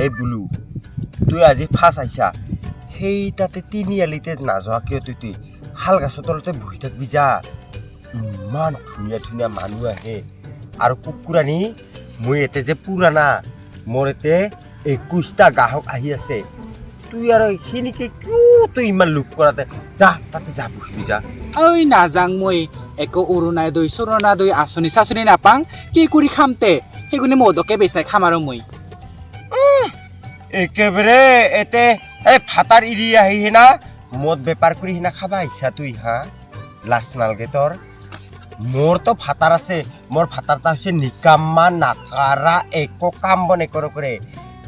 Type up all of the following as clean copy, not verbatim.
এই বুলু তুই আজি ফাঁস আইছা সেই তাতে তিনিআলিতে নাযোৱা কিয় তুই শাল গাছৰ তলতে বহি থাকবি যা ইমান ধুনীয়া ধুনীয়া মানুহ আহে আৰু কুকুৰানি মই এতে যে পুৰানা মোৰ এতে 21টা গ্ৰাহক আহি আছে তুই আৰু এইখিনিকে কিয় তই ইমান লোভ কৰাতে যা তাতে যা বহিবি যা ঐ নাযাং মই একো অৰুণাই দৈ চৰণা দৈ আঁচনি চাচনি নাপাং কি কৰি খামতে সেইগুণে মদকে বেচাই খাম আৰু মই একেবাৰে এতে এই ফাটাৰ এৰি আহি না মদ বেপাৰ কৰি হিনা খাবা আহিছা তুই হা লাজ নালগে তোৰ মোৰতো ফাটাৰ আছে মোৰ ফাটাৰটা হৈছে নিকাম্মা নাকাৰা একো কাম বন কৰে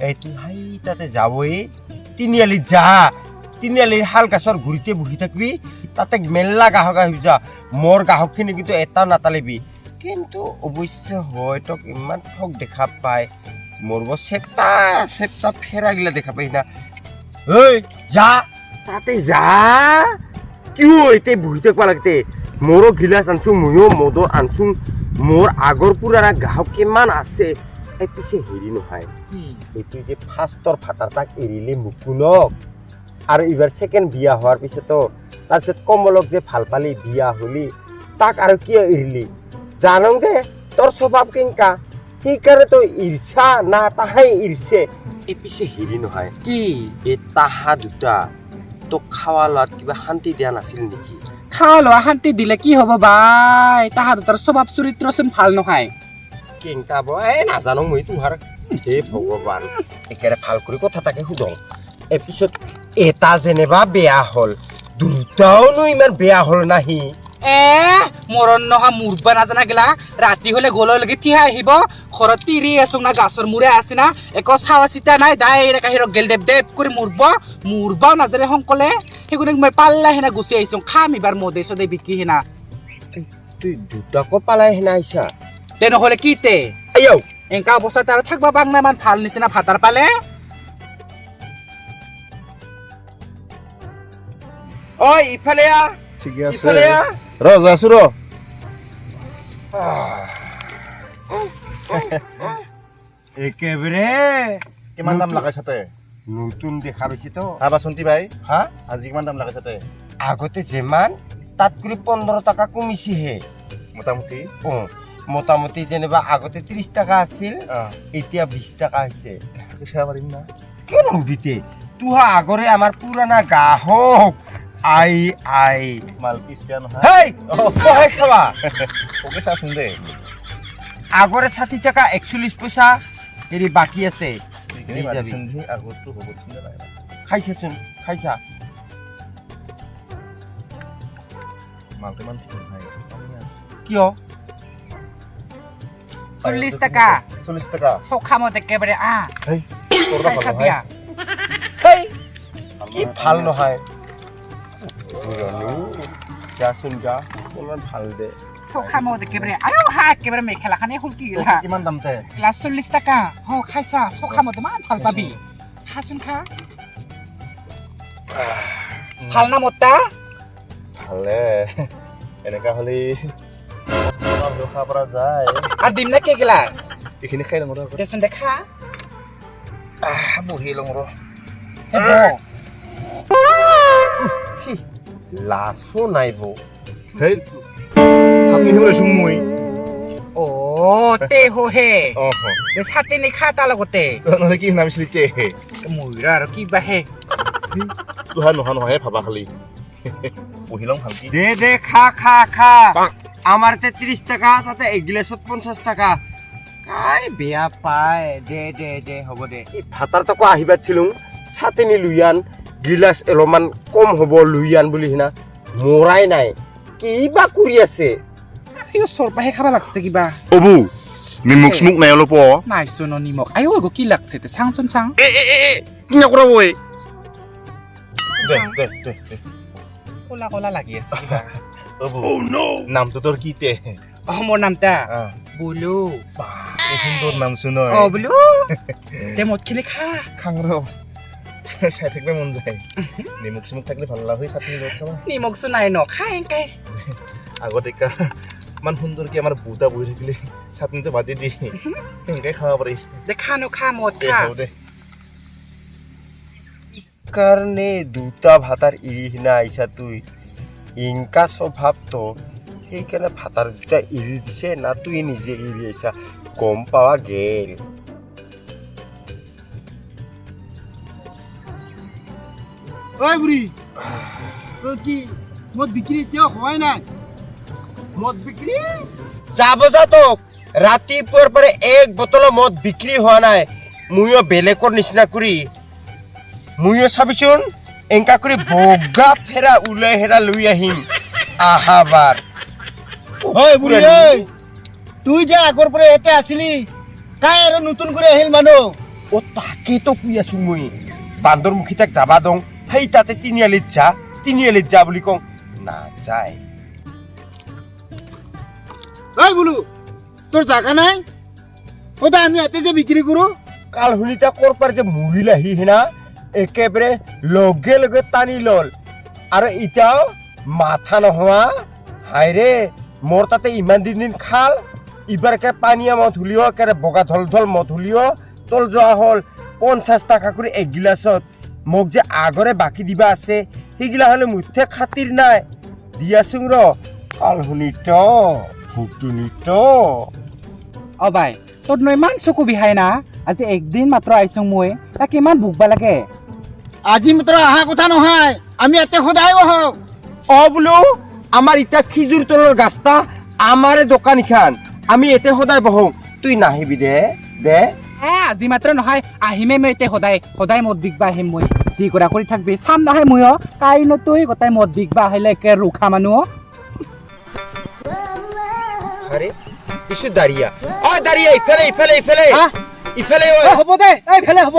এই তুই হাই তাতে যাবই তিনিআলিত যা তিনিআলিৰ শাল গাছৰ গুৰিতে বহি থাকবি তাতে মেলা গ্ৰাহক আহিব যা মোৰ গ্ৰাহকখিনি কিন্তু এটা নাটালিবি কিন্তু অৱশ্যে হয়তো ইমান ঠগ দেখা পায় মোৰ বৰ চেপ্তা ফেৰাগিলা দেখা পাই না ঐ যা তাতে যা কিয় এতে বহি থাকবা লাগতে মোৰো গিলাচ আনছো ময়ো মদো আনছো মোৰ আগৰ পুৰাণা গ্ৰাহক কিমান আছে এই পিছে হেৰি নহয় এইটো যে ফাৰ্ষ্টৰ ফাটাৰ তাক এৰিলে মুকুনক আৰু এইবাৰ ছেকেণ্ড বিয়া হোৱাৰ পিছতো তাৰপিছত কমলক যে ভাল পালি বিয়া হলি তাক আৰু কিয় এৰিলি জানো যে তোৰ স্বভাৱ কেনেকা সেইকাৰণে তই ঈৰ্ষা না তাহাই ঈৰ্ষে এই পিছে হেৰি নহয় কি এই তাহা দুটা তোক খাৱা লোৱাত কিবা শান্তি দিয়া নাছিল নেকি খাৱা লোৱা শান্তি দিলে কি হ'ব বাই তাহাঁত দুটাৰ স্বভাৱ চৰিত্ৰচোন ভাল নহয় কেনেকা এই নাজানো মই তোমাৰ হে ভগৱান একেবাৰে ভাল কৰি কথা তাকে সুধো এপিছত এটা যেনিবা বেয়া হ'ল দুটাওনো ইমান বেয়া হ'ল নাহি মৰণ নহা মূৰবা নাজানা গেলা ৰাতি হলে গলৈকে থিয়া আহিব ঘৰত তিৰি আছো না গাছৰ মূৰে আছে না একো চাৱা চিতা নাই ডাইৰেক্ট আহি গেল দেৱ কৰি মূৰবাও নাজানে সংকলে সেইগুণে মই পাল্লা হেনা গুচি আহিছো খাম এইবাৰ মদে চদে বিকি হেনা তুই দুটাকো পালাই হেনা আহিছা তেনেহলে কি তে আইও এনেকা অৱস্থাত আৰু থাকবা পাং না ইমান ভাল নিচিনা ভাতাৰ পালে ঐ ইফালে আ ঠিকে আছে ইফালে আ ৰ যাছো ৰ একেবাৰে কিমান দাম লাগাইছ তই নতুন দেখা পাইছি তো হা বাচন্তি ভাই হা আজি কিমান দাম লাগাইছ তই আগতে যিমান তাত কৰি 15 টাকা কমিছেহে মোটামুটি মোটামুটি যেনিবা আগতে 30 টাকা আছিল এতিয়া 20 টাকা হৈছে চাব পাৰিম না কিয় নদিতে তুহা আগৰে আমাৰ পুৰণা গ্ৰাহক আই মাল পিছ বেয়া নহয় হেই কহে চাবা ওকে চাচোন দে আগৰে 60 টাকা 41 পইচা হেৰি বাকী আছে আগতটো হ'ব খাইছাচোন খাইছা মালটো ইমান ঠিক নহয় কিয় 40 টাকা 40 টাকা চৌখা মত একেবাৰে হেই তোৰ খাই চাবি হেই কি ভাল নহয় যাচোন যা অলপমান ভাল দে চৌখা মত একেবাৰে আৰু হা একেবাৰে মেখেলাখানে শুলকি গেল কিমান দাম তে গ্লাছ 40 টাকা খাইছা চৌখা মত ইমান ভাল পাবি খাচোন খা ভাল না মতা ভালে এনেকা হলি খাব পৰা যায় আৰু দিম না কে গ্লাছ এইখিনি খাই লওঁ ৰ দেচোন দেখা বহি লওঁ ৰ লাচো নাইব হেই চাটনি হ'ব লৈছোঁ মই তে হে অহ ছাতি নিখা তাৰ লগতে নহ'লে কি নামিছিলি তে ময়ূৰা আৰু কি বাহে তোহাৰ নহয় ভাবা খালি বহি লওঁ ভালকি দে খা আমার 30 টাকা তাতে এগিলাসত 50 টাকা কাই বেয়া পায় দে হ'ব দে ভাতাৰ তক আহিবাছিলো ছাতেনি লুইয়ান গিলাস অলপমান কম হ'ব লুইয়ান বুলি হিনা মৰাই নাই কিবা কৰি আছে চৰপাহে খাবা লাগছে কিবা অবু নিমখ স্মুক নাই অলপ নাইছো ন নিমখ আয়ো এগো কি লাগছে তে চাংচোন চাং কি নকৰা বই দে কলা লাগি আছে কিবা অবু নামটো তোৰ কি তে মোৰ নামটা বুলু এই সুন্দৰ নাম শুন বুলু তে মদ খিনি খা খাং ৰ চাই থাকিব মন যায় নিমখ স্মুক থাকিলে ভাল লাগে চাটনি লগত খাবা নিমখ চোন নাই ন খাই এনকাই আগতে ইমান সুন্দৰকে আমাৰ বুটা বহি থাকিলে চাটনিটো বাদি দি এনেকৈ খাব পাৰি দে খা ন খা মদ খা দে কাৰণে দুটা ভাতাৰ এৰি সিনা আহিছা তুই ইনকা স্বভাৱ তো সেইকাৰণে ভাতাৰ দুটা এৰি দিছে না তুই নিজে এৰি আহিছা গম পাৱা গেল ঐ বুঢ়ী তোৰ কি মদ বিক্ৰী এতিয়াও হোৱাই নাই মদ বিক্ৰী যাব যা তোক ৰাতিপুৱাৰ পৰা এক বটলো মদ বিক্ৰী হোৱা নাই ময়ো বেলেগৰ নিচিনা কৰি ময়ো চাবিচোন এনেকা কৰি বগা ফেৰা ওলাই হেৰা লৈ আহিম আহাবাৰ ঐ বুঢ়ী ঐ তুই যে আগৰ পৰা ইয়াতে আছিলি কাই আৰু নতুন কৰি আহিল মানুহ অ তাকেতো কৈ আছো মই বান্দৰমুখী তাক যাবা দং সেই তাতে তিনিআলিত যা বুলি কওঁ নাযায় ঐ বোলো তোৰ জাগা নাই সদায় আমি ইয়াতে যে বিক্ৰী কৰো কাল শুনিতা কৰ পাৰ যে মৰিল আহি হেনা একেবাৰে লগে লগে টানি লল আৰু এতিয়াও মাথা নোহোৱা হাইৰে মোৰ তাতে ইমান দিন খাল ইবাৰ একে পানীয়া মদ ধুলিও একেবাৰে বগা ধল মদ ধুলিও তল যোৱা হ'ল 50 টকা কৰি এক গিলাচত মোক যে আগৰে বাকী দিবা আছে সেইগিলা হ'লে মুঠে খাতিৰ নাই দিয়াচোন ৰ কাল শুনিত ভুকটুনিত অ বাই তোৰ ন ইমান চকু বিহাই না আজি একদিন মাত্ৰ আহিছো মই তাক ইমান ভুকবা লাগে আজি মাত্ৰ অহা কথা নহয় আমি ইয়াতে সদায় আহোঁ অ বোলো আমাৰ ইটা খিজুৰ তলৰ গাছটা আমাৰে দোকান খান আমি এতে সদায় বহো তুই নাহিবি দে আজি মাত্ৰ নহয় আহিমে মই এতিয়া সদায় মদ বিকবা আহিম মই যি কৰা কৰি থাকবি চাম নহয় ময়ো কাই নতুই গোটাই মদ বিকবা আহিলে একে ৰুখা মানুহ আরে কিছু দাঁড়িয়া ইফালে হ'ব দে এই ফেলে হ'ব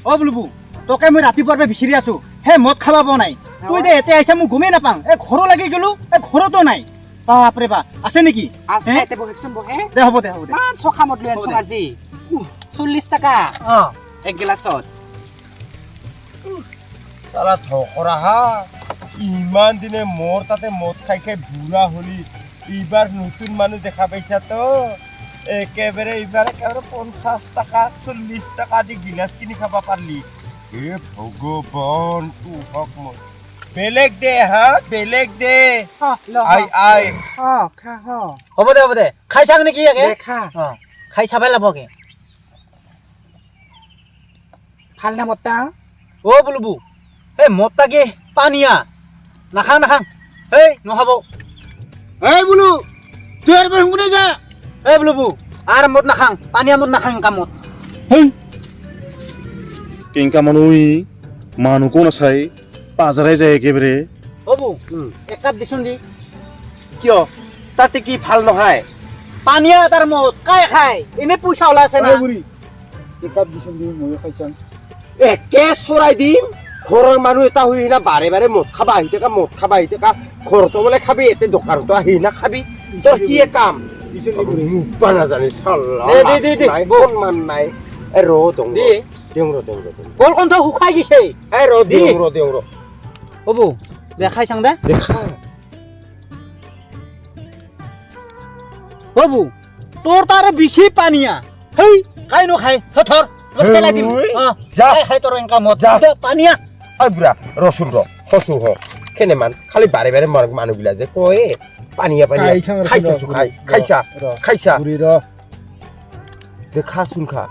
অ বুলবু তোকে মই ৰাতিপুৱাৰ পৰা বিচাৰি আছো হে মদ খাবা পোৱা নাই তুই দে ইয়াতে আহিছা মোক গমেই নাপাওঁ এই ঘৰো লাগি গলো এই ঘৰতো নাই বাপৰে বাপ আছে নেকি দে হ'ব দে চখা মদ লৈ আছো আজি 40 টাকা এক গিলাচত সালা ধকৰা হা ইমান দিনে মোৰ তাতে মদ খাই বুঢ়া হলি এইবাৰ নতুন মানুহ দেখা পাইছা তো একেবাৰে এইবাৰ 50 টাকা 40 টাকা দি গিলাচ কিনি খাবা পাৰলি এ ভগৱান তু হক মোৰ বেলেগ দে হা বেলেগ দে আই হ'ব দে খাই চাং নেকি খা খাই চাবাই লাবকে ভাল না মতা অ বুলবু এই মদটা কি পানীয়া নাখাং এই নখাব এই বুলু তুই আৰু শুনে যা এই বুলবু আৰু মদ নাখাং পানীয়া মদ নাখাং কামত কেংকা মানুহ মানুহকো নাচাই পাজাৰাই যায় একেবাৰে অবু এক কাপ দিছোন দি কিয় তাতে কি ভাল নহয় পানীয়া তাৰ মদ কাই খাই এনে পইচা ওলাইছে না এক কাপ দিছোন দি ময়ো খাইছাম একে চৰাই দিম ঘৰৰ মানুহ এটা হৈ না বাৰে মদ খাবা আহি থকা ঘৰতো বোলে খাবি এতে দোকানতো আহি না খাবি তোৰ কি কাম মুখবা নাজানে মান নাই ৰ কল কণ্ঠ শুকাই গৈছে ৰ অবু দেখাই চাং দে দেখা অবু তোৰ তাৰ বেছি পানীয়া হেই খাই নখাই থৰ পেলাই দিম যা খাই তোৰ এনেকা মদ যা পানীয়া ঐ বুঢ়া ৰচোন খচু কেনেমান খালি বাৰে মানুহবিলাক যে কয় পানীয়া খাইছা খাচোন খা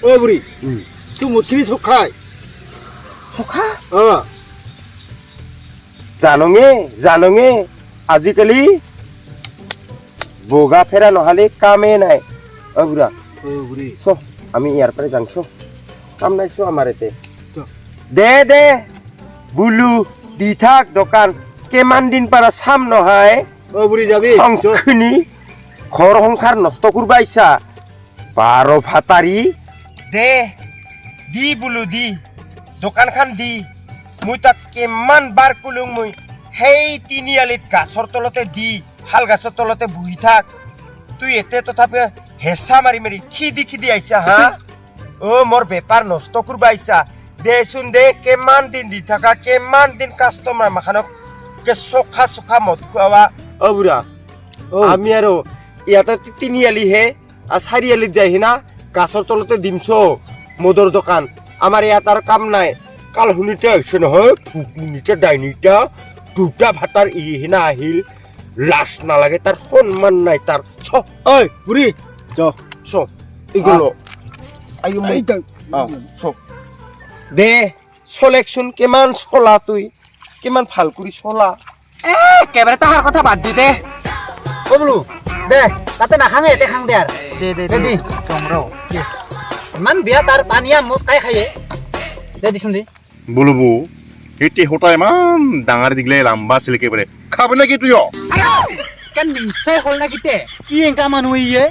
ঐ বুঢ়ী তোৰ মদখিনি চখাই চখা জানঙে আজিকালি বগা ফেৰা নহলে কামেই নাই ঐ বুঢ়া চ আমি ইয়াৰ পৰা যাং চ কাম নাই চ আমাৰ এতে দে বুলু দি থাক দোকান কিমান দিন পাৰা চাম নহয় ঐ বুঢ়ী যাবি সংখিনি ঘৰ সংসাৰ নষ্ট কৰবা ইচ্ছা বাৰ ভাতাৰী দে দি বুলু দি দোকানখন দি মই তাক কিমান বাৰ কলো মই সেই তিনিআলিত গাছৰ তলতে দি শাল গাছৰ তলতে বহি থাক তুই এতে তথাপি হেঁচা মাৰি খিদি আহিছা হা অ মোৰ বেপাৰ নষ্ট কৰবা আহিছা দেচোন দে কিমান দিন দি থাকা কিমান দিন কাষ্টমাৰ মাখানক চখা মদ খুৱাবা অ বুঢ়া আমি আৰু ইয়াতে তিনিআলিহে চাৰিআলিত যাইহি না গাছৰ তলতে দিম চ মদৰ দোকান আমাৰ ইয়াত আৰ কাম নাই কাল শুনিতে আহিছে নহয় ফুকুনিটা ডাইনিটা দুটা ভাতাৰ ইৰি হিনা আহিল লাজ নালাগে তাৰ সন্মান নাই তাৰ চ ঐ বুঢ়ী চ চ এইগুলো আয়ো মই চ দে চলেকচোন কিমান চলা তুই কিমান ভাল কৰি চলা একেবাৰে তাহাৰ কথা বাদ দি দে অ বোলো দে তাতে নাখাঙে এতে খাং দে আৰু দে দে দে দি তোমৰা ইমান বিয়া তাৰ পানীয়া মদ খাই খায়ে দে দিচোন দে বলবো এটি হতা ইমান ডাঙৰ দিগলে লাম্বা আছিল একেবাৰে খাবি নেকি তুই কেন নিশ্চয় হল না কিতে কি এংকা মানুহ ইয়ে